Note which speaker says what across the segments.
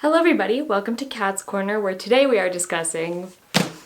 Speaker 1: Hello everybody, welcome to Kat's Corner, where today we are discussing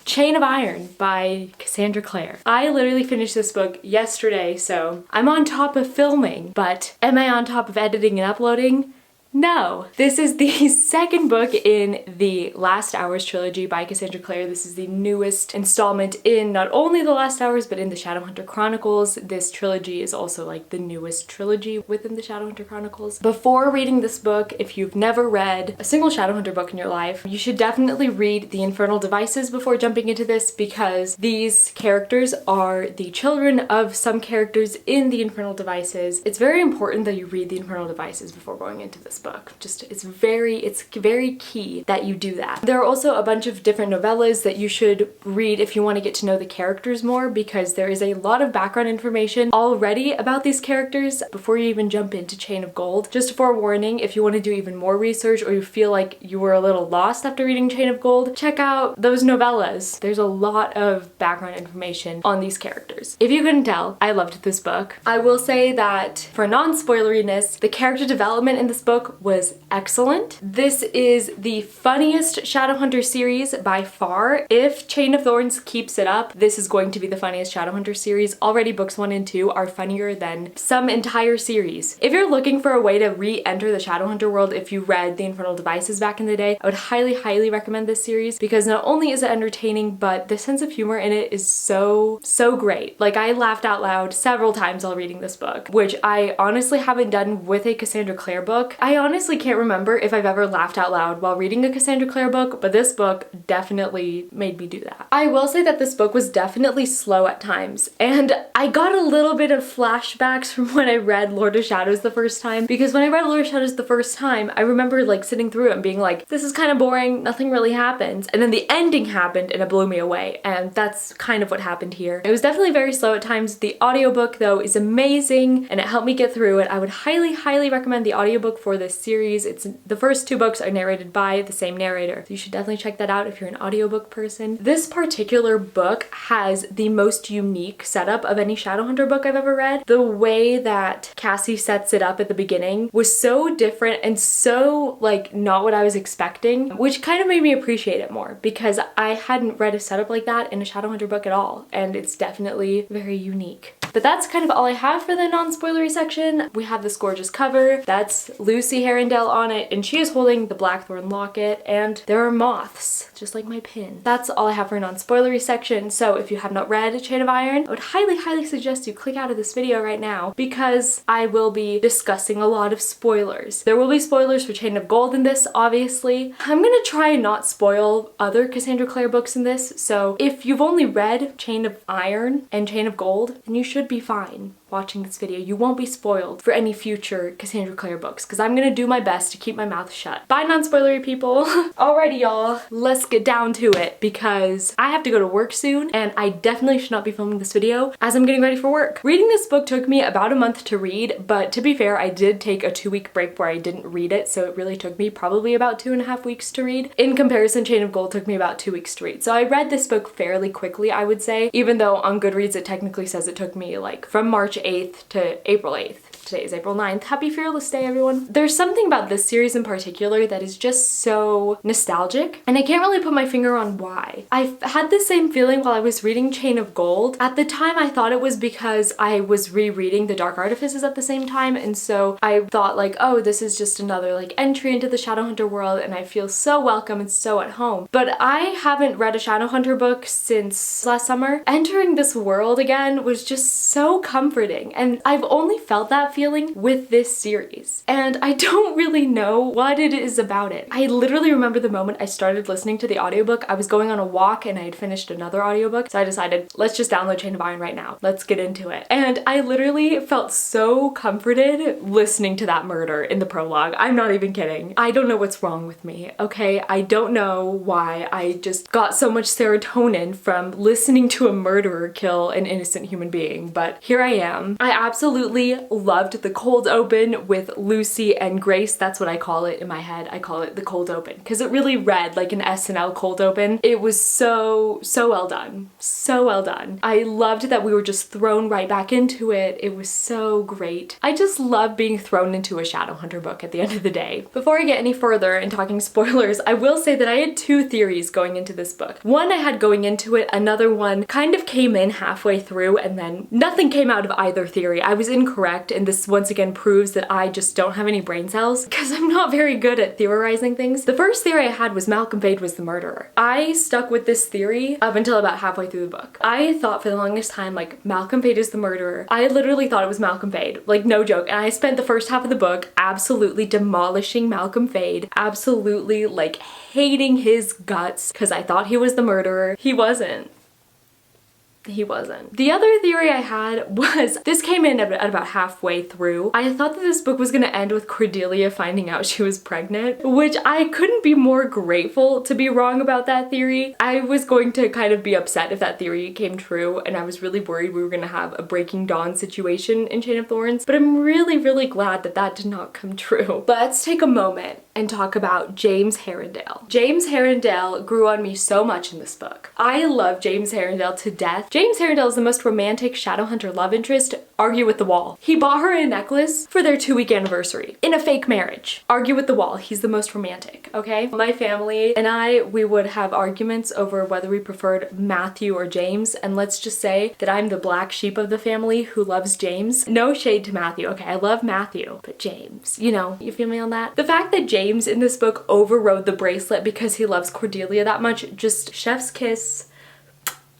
Speaker 1: Chain of Iron by Cassandra Clare. I literally finished this book yesterday, so I'm on top of filming, but am I on top of editing and uploading? No! This is the second book in the Last Hours trilogy by Cassandra Clare. This is the newest installment in not only the Last Hours, but in the Shadowhunter Chronicles. This trilogy is also like the newest trilogy within the Shadowhunter Chronicles. Before reading this book, if you've never read a single Shadowhunter book in your life, you should definitely read The Infernal Devices before jumping into this, because these characters are the children of some characters in The Infernal Devices. It's very important that you read The Infernal Devices before going into this book. It's very key that you do that. There are also a bunch of different novellas that you should read if you want to get to know the characters more, because there is a lot of background information already about these characters before you even jump into Chain of Gold. Just a forewarning, if you want to do even more research or you feel like you were a little lost after reading Chain of Gold, check out those novellas. There's a lot of background information on these characters. If you couldn't tell, I loved this book. I will say that for non-spoileriness, the character development in this book was excellent. This is the funniest Shadowhunter series by far. If Chain of Thorns keeps it up, this is going to be the funniest Shadowhunter series. Already books 1 and 2 are funnier than some entire series. If you're looking for a way to re-enter the Shadowhunter world, if you read The Infernal Devices back in the day, I would highly recommend this series, because not only is it entertaining, but the sense of humor in it is so great. Like, I laughed out loud several times while reading this book, which I honestly haven't done with a Cassandra Clare book. I honestly can't remember if I've ever laughed out loud while reading a Cassandra Clare book, but this book definitely made me do that. I will say that this book was definitely slow at times, and I got a little bit of flashbacks from when I read Lord of Shadows the first time, because when I read Lord of Shadows the first time, I remember like sitting through it and being like, this is kind of boring, nothing really happens, and then the ending happened and it blew me away, and that's kind of what happened here. It was definitely very slow at times. The audiobook though is amazing and it helped me get through it. I would highly recommend the audiobook for this series. The first 2 books are narrated by the same narrator, so you should definitely check that out if you're an audiobook person. This particular book has the most unique setup of any Shadowhunter book I've ever read. The way that Cassie sets it up at the beginning was so different and so like not what I was expecting, which kind of made me appreciate it more, because I hadn't read a setup like that in a Shadowhunter book at all, and it's definitely very unique. But that's kind of all I have for the non-spoilery section. We have this gorgeous cover. That's Lucy Herondale on it, and she is holding the Blackthorn locket, and there are moths, just like my pin. That's all I have for a non-spoilery section, so if you have not read Chain of Iron, I would highly suggest you click out of this video right now, because I will be discussing a lot of spoilers. There will be spoilers for Chain of Gold in this, obviously. I'm gonna try and not spoil other Cassandra Clare books in this, so if you've only read Chain of Iron and Chain of Gold, then you should be fine watching this video. You won't be spoiled for any future Cassandra Clare books, because I'm gonna do my best to keep my mouth shut. Bye, non-spoilery people. Alrighty, y'all, let's get down to it, because I have to go to work soon, and I definitely should not be filming this video as I'm getting ready for work. Reading this book took me about a month to read, but to be fair, I did take a 2-week break where I didn't read it, so it really took me probably about 2.5 weeks to read. In comparison, Chain of Gold took me about 2 weeks to read. So I read this book fairly quickly, I would say, even though on Goodreads it technically says it took me like from March 8th to April 8th. Today is April 9th. Happy Fearless Day, everyone. There's something about this series in particular that is just so nostalgic, and I can't really put my finger on why. I've had the same feeling while I was reading Chain of Gold. At the time, I thought it was because I was rereading The Dark Artifices at the same time, and so I thought like, oh, this is just another like entry into the Shadowhunter world, and I feel so welcome and so at home. But I haven't read a Shadowhunter book since last summer. Entering this world again was just so comforting, and I've only felt that feeling with this series, and I don't really know what it is about it. I literally remember the moment I started listening to the audiobook. I was going on a walk and I had finished another audiobook, so I decided, let's just download Chain of Iron right now. Let's get into it. And I literally felt so comforted listening to that murder in the prologue. I'm not even kidding. I don't know what's wrong with me, okay? I don't know why I just got so much serotonin from listening to a murderer kill an innocent human being, but here I am. I absolutely love loved the cold open with Lucy and Grace. That's what I call it in my head. I call it the cold open because it really read like an SNL cold open. It was so well done. So well done. I loved that we were just thrown right back into it. It was so great. I just love being thrown into a Shadowhunter book at the end of the day. Before I get any further in talking spoilers, I will say that I had two theories going into this book. One I had going into it, another one kind of came in halfway through, and then nothing came out of either theory. I was incorrect, and this once again proves that I just don't have any brain cells because I'm not very good at theorizing things. The first theory I had was Malcolm Fade was the murderer. I stuck with this theory up until about halfway through the book. I thought for the longest time, like, Malcolm Fade is the murderer. I literally thought it was Malcolm Fade, like, no joke. And I spent the first half of the book absolutely demolishing Malcolm Fade, absolutely like hating his guts because I thought he was the murderer. He wasn't. He wasn't. The other theory I had was, this came in at about halfway through. I thought that this book was gonna end with Cordelia finding out she was pregnant, which I couldn't be more grateful to be wrong about that theory. I was going to kind of be upset if that theory came true, and I was really worried we were gonna have a Breaking Dawn situation in Chain of Thorns, but I'm really glad that that did not come true. But let's take a moment and talk about James Herondale. James Herondale grew on me so much in this book. I love James Herondale to death. James Herondale is the most romantic Shadowhunter love interest, argue with the wall. He bought her a necklace for their 2-week anniversary in a fake marriage. Argue with the wall, he's the most romantic, okay? My family and I, we would have arguments over whether we preferred Matthew or James, and let's just say that I'm the black sheep of the family who loves James. No shade to Matthew, okay? I love Matthew, but James, you know, you feel me on that? The fact that James in this book overrode the bracelet because he loves Cordelia that much, just chef's kiss.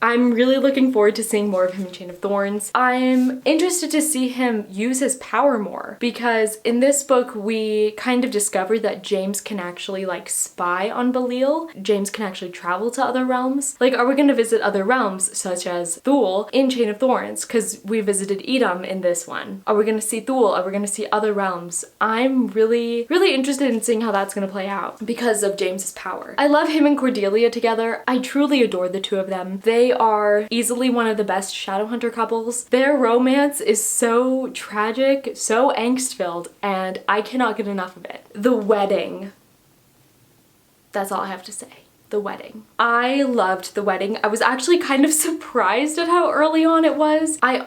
Speaker 1: I'm really looking forward to seeing more of him in Chain of Thorns. I'm interested to see him use his power more because in this book we kind of discovered that James can actually like spy on Belial. James can actually travel to other realms. Like, are we gonna visit other realms such as Thule in Chain of Thorns? Because we visited Edom in this one. Are we gonna see Thule? Are we gonna see other realms? I'm really interested in seeing how that's gonna play out because of James's power. I love him and Cordelia together. I truly adore the two of them. They are easily one of the best Shadowhunter couples. Their romance is so tragic, so angst-filled, and I cannot get enough of it. The wedding. That's all I have to say. The wedding. I loved the wedding. I was actually kind of surprised at how early on it was. I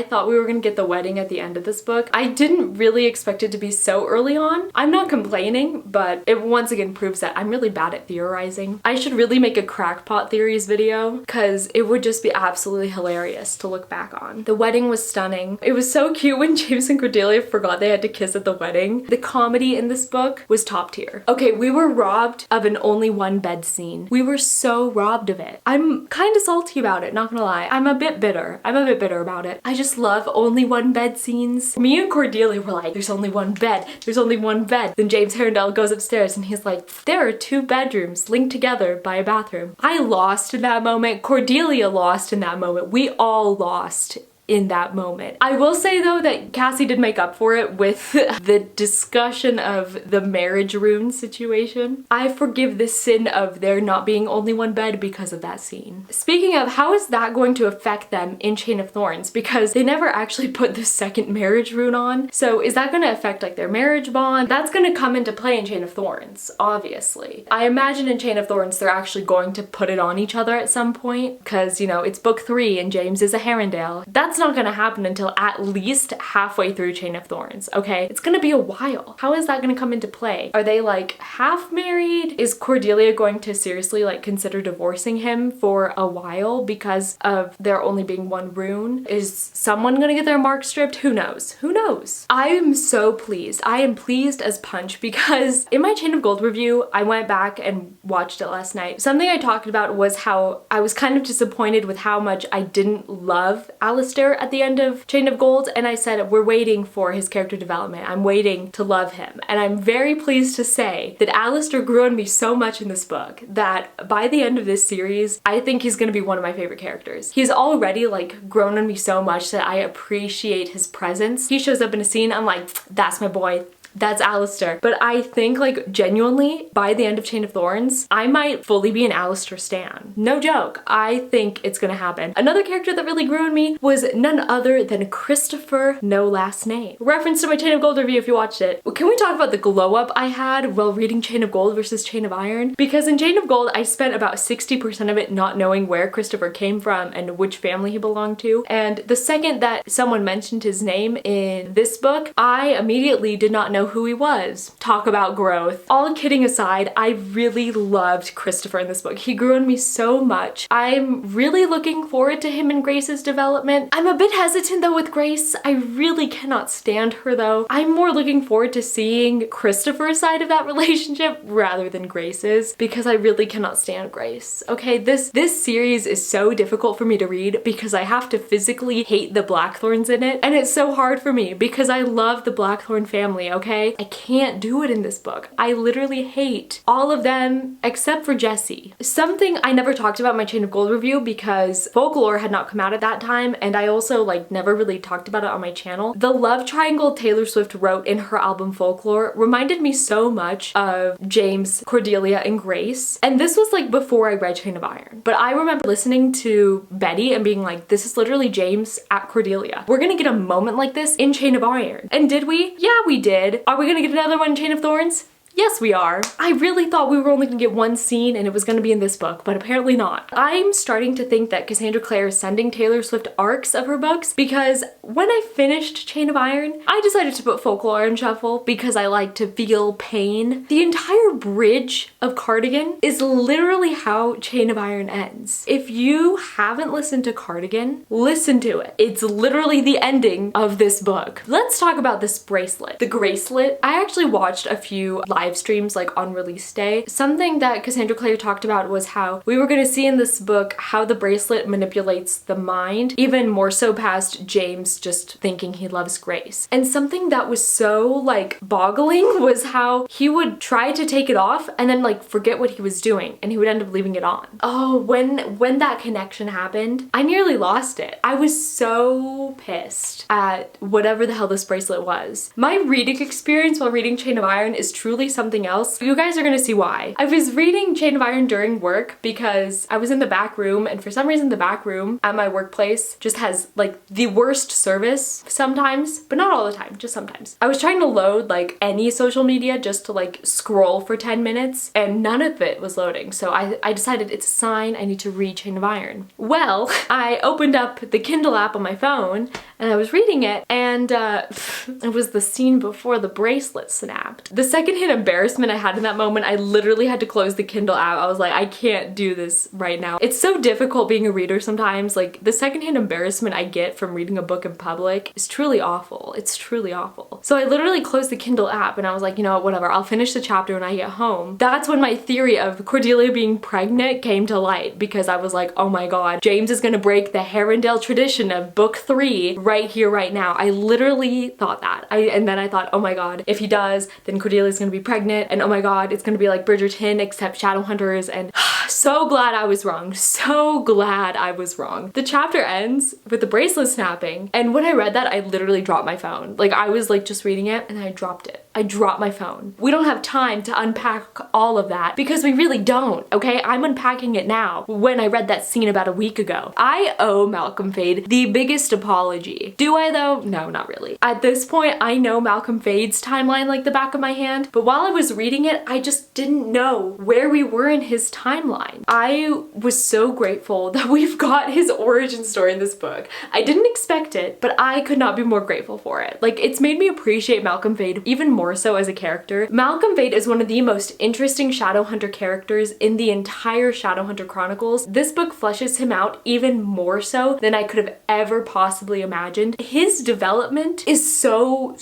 Speaker 1: thought we were gonna get the wedding at the end of this book. I didn't really expect it to be so early on. I'm not complaining, but it once again proves that I'm really bad at theorizing. I should really make a crackpot theories video because it would just be absolutely hilarious to look back on. The wedding was stunning. It was so cute when James and Cordelia forgot they had to kiss at the wedding. The comedy in this book was top tier. Okay, we were robbed of an only one bed scene. We were so robbed of it. I'm kind of salty about it, not gonna lie. I'm a bit bitter about it. I just love only one bed scenes. Me and Cordelia were like, there's only one bed, there's only one bed. Then James Herondale goes upstairs and he's like, there are 2 bedrooms linked together by a bathroom. I lost in that moment. Cordelia lost in that moment. We all lost in that moment. I will say though that Cassie did make up for it with the discussion of the marriage rune situation. I forgive the sin of there not being only one bed because of that scene. Speaking of, how is that going to affect them in Chain of Thorns? Because they never actually put the second marriage rune on. So is that going to affect like their marriage bond? That's going to come into play in Chain of Thorns, obviously. I imagine in Chain of Thorns they're actually going to put it on each other at some point because, you know, it's book 3 and James is a Herondale. That's not gonna happen until at least halfway through Chain of Thorns, okay? It's gonna be a while. How is that gonna come into play? Are they like half married? Is Cordelia going to seriously like consider divorcing him for a while because of there only being one rune? Is someone gonna get their mark stripped? Who knows? Who knows? I am so pleased. I am pleased as punch because in my Chain of Gold review, I went back and watched it last night. Something I talked about was how I was kind of disappointed with how much I didn't love Alistair at the end of Chain of Gold, and I said we're waiting for his character development. I'm waiting to love him, and I'm very pleased to say that Alistair grew on me so much in this book that by the end of this series, I think he's gonna be one of my favorite characters. He's already like grown on me so much that I appreciate his presence. He shows up in a scene, I'm like, that's my boy. that's Alistair. But I think like genuinely by the end of Chain of Thorns, I might fully be an Alistair stan. No joke. I think it's gonna happen. Another character that really grew on me was none other than Christopher, no last name. Reference to my Chain of Gold review if you watched it. Can we talk about the glow up I had while reading Chain of Gold versus Chain of Iron? Because in Chain of Gold, I spent about 60% of it not knowing where Christopher came from and which family he belonged to. And the second that someone mentioned his name in this book, I immediately did not know who he was. Talk about growth. All kidding aside, I really loved Christopher in this book. He grew on me so much. I'm really looking forward to him and Grace's development. I'm a bit hesitant though with Grace. I really cannot stand her though. I'm more looking forward to seeing Christopher's side of that relationship rather than Grace's, because I really cannot stand Grace. Okay, this series is so difficult for me to read because I have to physically hate the Blackthorns in it, and it's so hard for me because I love the Blackthorn family, okay? I can't do it in this book. I literally hate all of them except for Jessie. Something I never talked about in my Chain of Gold review because Folklore had not come out at that time, and I also like never really talked about it on my channel. The love triangle Taylor Swift wrote in her album Folklore reminded me so much of James, Cordelia, and Grace. And this was like before I read Chain of Iron. But I remember listening to Betty and being like, this is literally James at Cordelia. We're gonna get a moment like this in Chain of Iron. And did we? Yeah, we did. Are we gonna get another one in Chain of Thorns? Yes, we are. I really thought we were only gonna get one scene and it was gonna be in this book, but apparently not. I'm starting to think that Cassandra Clare is sending Taylor Swift arcs of her books because when I finished Chain of Iron, I decided to put Folklore in shuffle because I like to feel pain. The entire bridge of Cardigan is literally how Chain of Iron ends. If you haven't listened to Cardigan, listen to it. It's literally the ending of this book. Let's talk about this bracelet. The Gracelet. I actually watched a few live streams like on release day. Something that Cassandra Clare talked about was how we were going to see in this book how the bracelet manipulates the mind, even more so past James just thinking he loves Grace. And something that was so like boggling was how he would try to take it off and then like forget what he was doing and he would end up leaving it on. Oh, when that connection happened, I nearly lost it. I was so pissed at whatever the hell this bracelet was. My reading experience while reading Chain of Iron is truly something else. You guys are gonna see why. I was reading Chain of Iron during work because I was in the back room, and for some reason the back room at my workplace just has like the worst service sometimes, but not all the time, just sometimes. I was trying to load like any social media just to like scroll for 10 minutes and none of it was loading. So I decided it's a sign I need to read Chain of Iron. Well, I opened up the Kindle app on my phone and I was reading it, and it was the scene before the bracelet snapped. The secondhand embarrassment I had in that moment, I literally had to close the Kindle app. I was like, I can't do this right now. It's so difficult being a reader sometimes. Like the secondhand embarrassment I get from reading a book in public is truly awful. It's truly awful. So I literally closed the Kindle app and I was like, you know what, whatever, I'll finish the chapter when I get home. That's when my theory of Cordelia being pregnant came to light, because I was like, oh my god, James is gonna break the Herondale tradition of book 3 right here, right now. I literally thought that. And then I thought, oh my god, if he does, then Cordelia's gonna be pregnant, and oh my god, it's gonna be like Bridgerton except Shadowhunters, and so glad I was wrong. So glad I was wrong. The chapter ends with the bracelet snapping, and when I read that, I literally dropped my phone. Like I was like just reading it and I dropped it. I dropped my phone. We don't have time to unpack all of that because we really don't, okay? I'm unpacking it now when I read that scene about a week ago. I owe Malcolm Fade the biggest apology. Do I though? No, not really. At this point, I know Malcolm Fade's timeline like the back of my hand, but while I was reading it, I just didn't know where we were in his timeline. I was so grateful that we've got his origin story in this book. I didn't expect it, but I could not be more grateful for it. Like, it's made me appreciate Malcolm Fade even more so as a character. Malcolm Fade is one of the most interesting Shadowhunter characters in the entire Shadowhunter Chronicles. This book fleshes him out even more so than I could have ever possibly imagined. His development is so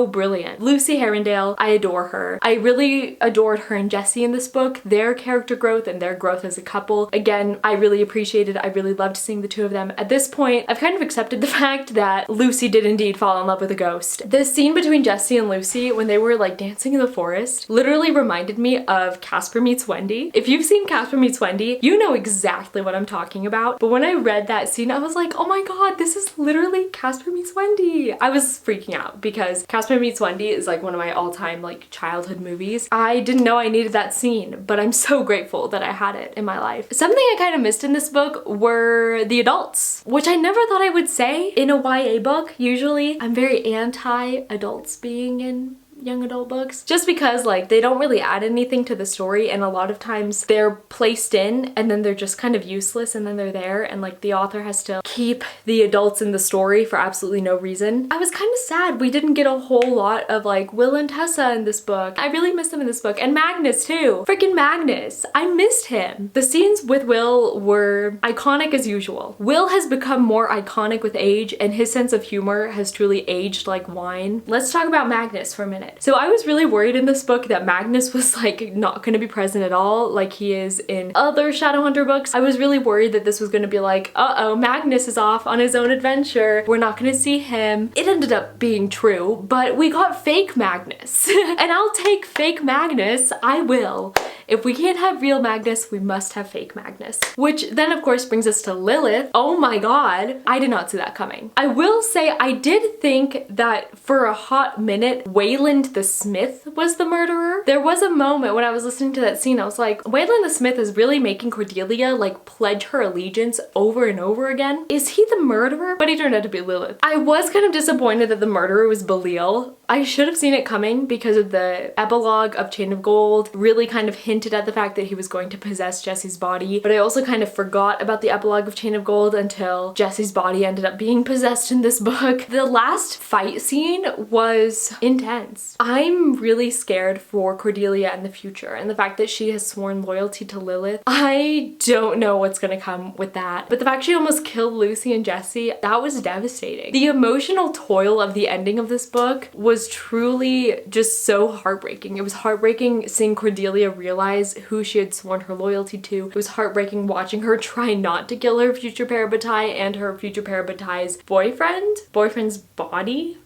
Speaker 1: brilliant. Lucy Herondale, I adore her. I really adored her and Jessie in this book. Their character growth and their growth as a couple, again, I really appreciated. I really loved seeing the two of them. At this point, I've kind of accepted the fact that Lucy did indeed fall in love with a ghost. The scene between Jessie and and Lucy, when they were like dancing in the forest, literally reminded me of Casper Meets Wendy. If you've seen Casper Meets Wendy, you know exactly what I'm talking about. But when I read that scene, I was like, oh my god, this is literally Casper Meets Wendy. I was freaking out because Casper Meets Wendy is like one of my all-time like childhood movies. I didn't know I needed that scene, but I'm so grateful that I had it in my life. Something I kind of missed in this book were the adults, which I never thought I would say in a YA book. Usually I'm very anti-adults being in young adult books, just because like they don't really add anything to the story, and a lot of times they're placed in and then they're just kind of useless and then they're there, and like the author has to keep the adults in the story for absolutely no reason. I was kind of sad we didn't get a whole lot of like Will and Tessa in this book. I really missed them in this book, and Magnus too. Freaking Magnus, I missed him. The scenes with Will were iconic as usual. Will has become more iconic with age, and his sense of humor has truly aged like wine. Let's talk about Magnus for a minute. So I was really worried in this book that Magnus was like not going to be present at all like he is in other Shadowhunter books. I was really worried that this was going to be like, uh-oh, Magnus is off on his own adventure. We're not going to see him. It ended up being true, but we got fake Magnus. And I'll take fake Magnus. I will. If we can't have real Magnus, we must have fake Magnus. Which then of course brings us to Lilith. Oh my god, I did not see that coming. I will say I did think that for a hot minute, Wayland the Smith was the murderer. There was a moment when I was listening to that scene, I was like, Wayland the Smith is really making Cordelia like pledge her allegiance over and over again. Is he the murderer? But he turned out to be Lilith. I was kind of disappointed that the murderer was Belial. I should have seen it coming because of the epilogue of Chain of Gold really kind of hinted at the fact that he was going to possess Jesse's body, but I also kind of forgot about the epilogue of Chain of Gold until Jesse's body ended up being possessed in this book. The last fight scene was intense. I'm really scared for Cordelia in the future, and the fact that she has sworn loyalty to Lilith. I don't know what's gonna come with that, but the fact she almost killed Lucy and Jesse, that was devastating. The emotional toil of the ending of this book was truly just so heartbreaking. It was heartbreaking seeing Cordelia realize who she had sworn her loyalty to. It was heartbreaking watching her try not to kill her future parabatai and her future parabatai's boyfriend's body.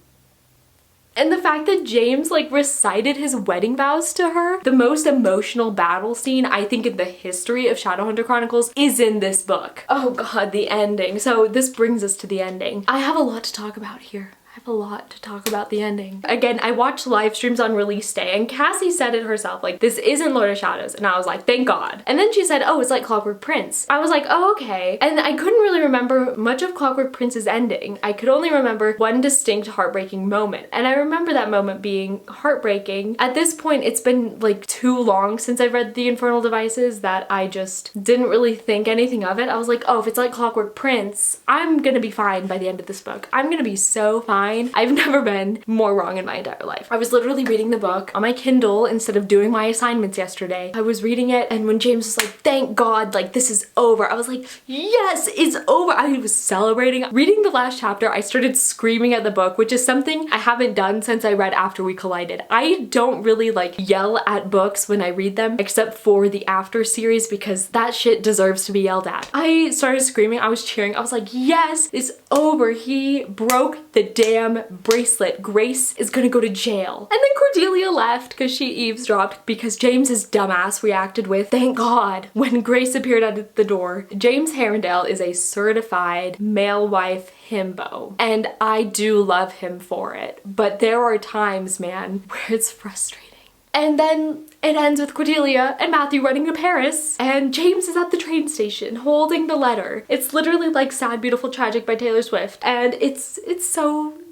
Speaker 1: And the fact that James like recited his wedding vows to her, the most emotional battle scene I think in the history of Shadowhunter Chronicles is in this book. Oh god, the ending. So this brings us to the ending. I have a lot to talk about here. I have a lot to talk about the ending. Again, I watched live streams on release day and Cassie said it herself, like, this isn't Lord of Shadows, and I was like, thank god. And then she said, oh, it's like Clockwork Prince. I was like, oh, okay. And I couldn't really remember much of Clockwork Prince's ending. I could only remember one distinct heartbreaking moment, and I remember that moment being heartbreaking. At this point, it's been like too long since I've read The Infernal Devices that I just didn't really think anything of it. I was like, oh, if it's like Clockwork Prince, I'm gonna be fine by the end of this book. I'm gonna be so fine. I've never been more wrong in my entire life. I was literally reading the book on my Kindle instead of doing my assignments yesterday. I was reading it, and when James was like, thank god, like this is over, I was like, yes, it's over. I was celebrating. Reading the last chapter, I started screaming at the book, which is something I haven't done since I read After We Collided. I don't really like yell at books when I read them, except for the After series, because that shit deserves to be yelled at. I started screaming, I was cheering, I was like, yes, it's over. He broke the damn bracelet. Grace is gonna go to jail. And then Cordelia left because she eavesdropped because James's dumbass reacted with, thank god, when Grace appeared at the door. James Herondale is a certified male wife himbo, and I do love him for it, but there are times, man, where it's frustrating. And then it ends with Cordelia and Matthew running to Paris, and James is at the train station holding the letter. It's literally like Sad Beautiful Tragic by Taylor Swift, and it's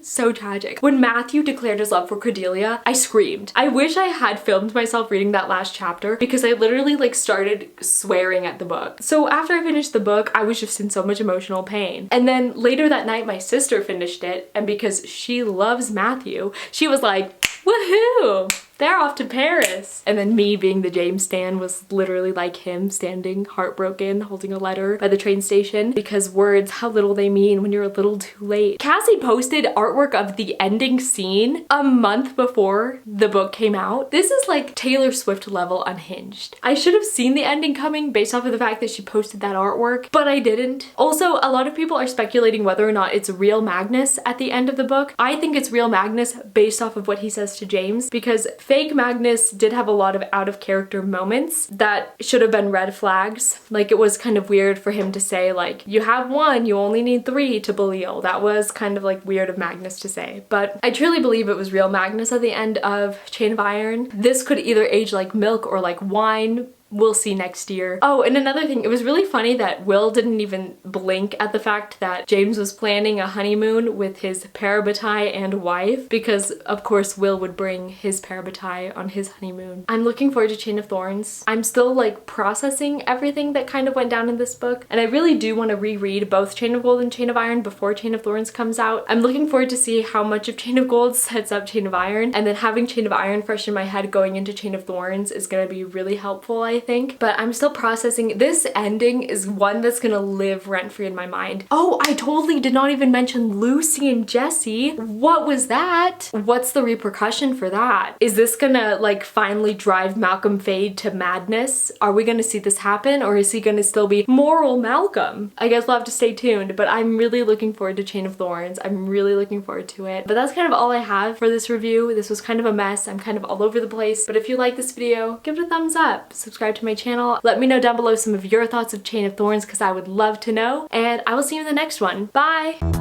Speaker 1: so tragic. When Matthew declared his love for Cordelia, I screamed. I wish I had filmed myself reading that last chapter because I literally like started swearing at the book. So after I finished the book, I was just in so much emotional pain. And then later that night, my sister finished it, and because she loves Matthew, she was like, woohoo! they're off to Paris. And then me being the James stan was literally like him, standing heartbroken, holding a letter by the train station because words, how little they mean when you're a little too late. Cassie posted artwork of the ending scene a month before the book came out. This is like Taylor Swift level unhinged. I should have seen the ending coming based off of the fact that she posted that artwork, but I didn't. Also, a lot of people are speculating whether or not it's real Magnus at the end of the book. I think it's real Magnus based off of what he says to James, because fake Magnus did have a lot of out of character moments that should have been red flags. Like, it was kind of weird for him to say like, you have one, you only need three to Belial. That was kind of like weird of Magnus to say, but I truly believe it was real Magnus at the end of Chain of Iron. This could either age like milk or like wine. We'll see next year. Oh, and another thing, it was really funny that Will didn't even blink at the fact that James was planning a honeymoon with his parabatai and wife, because of course Will would bring his parabatai on his honeymoon. I'm looking forward to Chain of Thorns. I'm still like processing everything that kind of went down in this book, and I really do want to reread both Chain of Gold and Chain of Iron before Chain of Thorns comes out. I'm looking forward to see how much of Chain of Gold sets up Chain of Iron, and then having Chain of Iron fresh in my head going into Chain of Thorns is going to be really helpful, I think. But I'm still processing. This ending is one that's gonna live rent-free in my mind. Oh, I totally did not even mention Lucy and Jesse. What was that? What's the repercussion for that? Is this gonna like finally drive Malcolm Fade to madness? Are we gonna see this happen, or is he gonna still be moral Malcolm? I guess we'll have to stay tuned, but I'm really looking forward to Chain of Thorns. I'm really looking forward to it. But that's kind of all I have for this review. This was kind of a mess. I'm kind of all over the place, but if you like this video, give it a thumbs up. Subscribe to my channel. Let me know down below some of your thoughts of Chain of Thorns, because I would love to know, and I will see you in the next one. Bye!